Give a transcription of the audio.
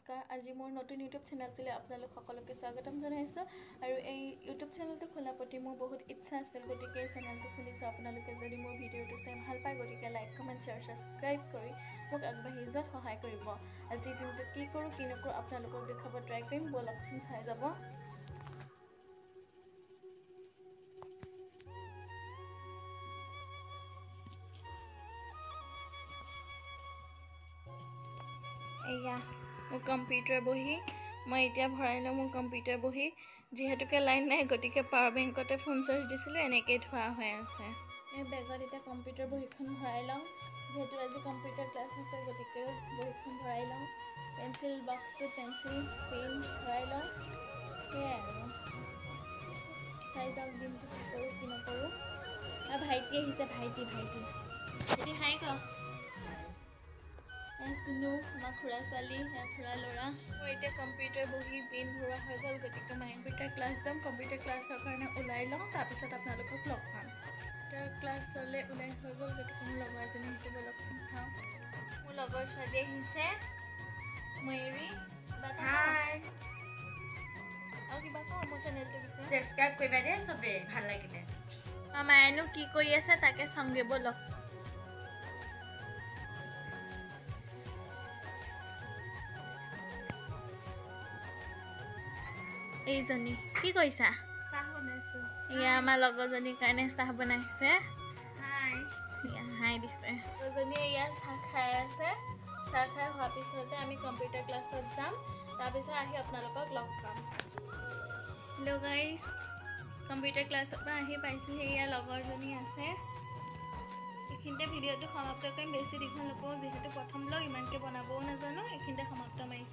নমস্কাৰ আজি মোৰ নতুন ইউটিউব চেনেলটোলৈ আপোনালোক সকলোকে স্বাগতম জনাইছোঁ আৰু এই ইউটিউব চেনেলটো খোলা প্ৰতি মোৰ বহুত ইচ্ছা আছিল গতিকে এই চেনেলটো খুলিছোঁ আপোনালোকে যদি মোৰ ভিডিঅ'টো চাই ভাল পায় গতিকে লাইক কমেণ্ট শ্বেয়াৰ সাবস্ক্ৰাইব কৰি মোক আগবাঢ়ি যোৱাত সহায় কৰিব আজি দিনটো কি কৰোঁ কি নকৰোঁ আপোনালোকক দেখাব ট্ৰাই কৰিম বলকচোন চাই যাব এয়া মোৰ কম্পিউটাৰ বহি মই এতিয়া ভৰাই লওঁ মোৰ কম্পিউটাৰ বহি যিহেতুকে লাইন নাই গতিকে পাৱাৰ বেংকতে ফোন চাৰ্জ দিছিলোঁ এনেকেই থোৱা হৈ আছে এই বেগত এতিয়া কম্পিউটাৰ বহিখন ভৰাই লওঁ যিহেতু আজি কম্পিউটাৰ ক্লাছ আছে গতিকে বহিখন ভৰাই লওঁ পেঞ্চিল বক্সটো পেঞ্চিল পেন ভৰাই লওঁ সেয়াই আৰু চাই যাওক দিনটো কি কৰোঁ কি নকৰোঁ আৰু ভাইটি আহিছে ভাইটি হাই ক শুনো আমাৰ খুৰা ছোৱালী খুৰা ল'ৰা মই এতিয়া কম্পিউটাৰ বহি পিন ভৰোৱা হৈ গ'ল গতিকে মই কম্পিউটাৰ ক্লাছ যাম কম্পিউটাৰ ক্লাছৰ কাৰণে ওলাই লওঁ তাৰপিছত আপোনালোকক লগ পাম কম্পিউটাৰ ক্লাছলৈ ওলাই হৈ গ'ল গতিকে মোৰ লগৰ এজনী সেইটো বলকচোন চাওঁ মোৰ লগৰ ছোৱালী আহিছে ময়ূৰী হাই আৰু কিবা কওঁ মোৰ চেনেলটোৰ বিষয়ে সাবস্ক্ৰাইব কৰিবা দেই চবে ভাল লাগিলে মায়েনো কি কৰি আছে তাকে চাওঁগে বলক এইজনী কি কৰিছা চাহ বনাইছো এয়া আমাৰ লগৰজনীৰ কাৰণে চাহ বনাইছে হাই হাই দিছে লগৰজনীয়ে এয়া চাহ খাই আছে চাহ খাই হোৱাৰ পিছতে আমি কম্পিউটাৰ ক্লাছত যাম তাৰপিছত আহি আপোনালোকক লগ পাম হেল্ল' গাইজ কম্পিউটাৰ ক্লাছৰ পৰা আহি পাইছোঁহি এয়া লগৰজনী আছে এইখিনিতে ভিডিঅ'টো সমাপ্ত কৰিম বেছি দীঘল নকৰোঁ যিহেতু প্ৰথম ব্লগ ইমানকৈ বনাবও নাজানো এইখিনিতে সমাপ্ত মাৰিছোঁ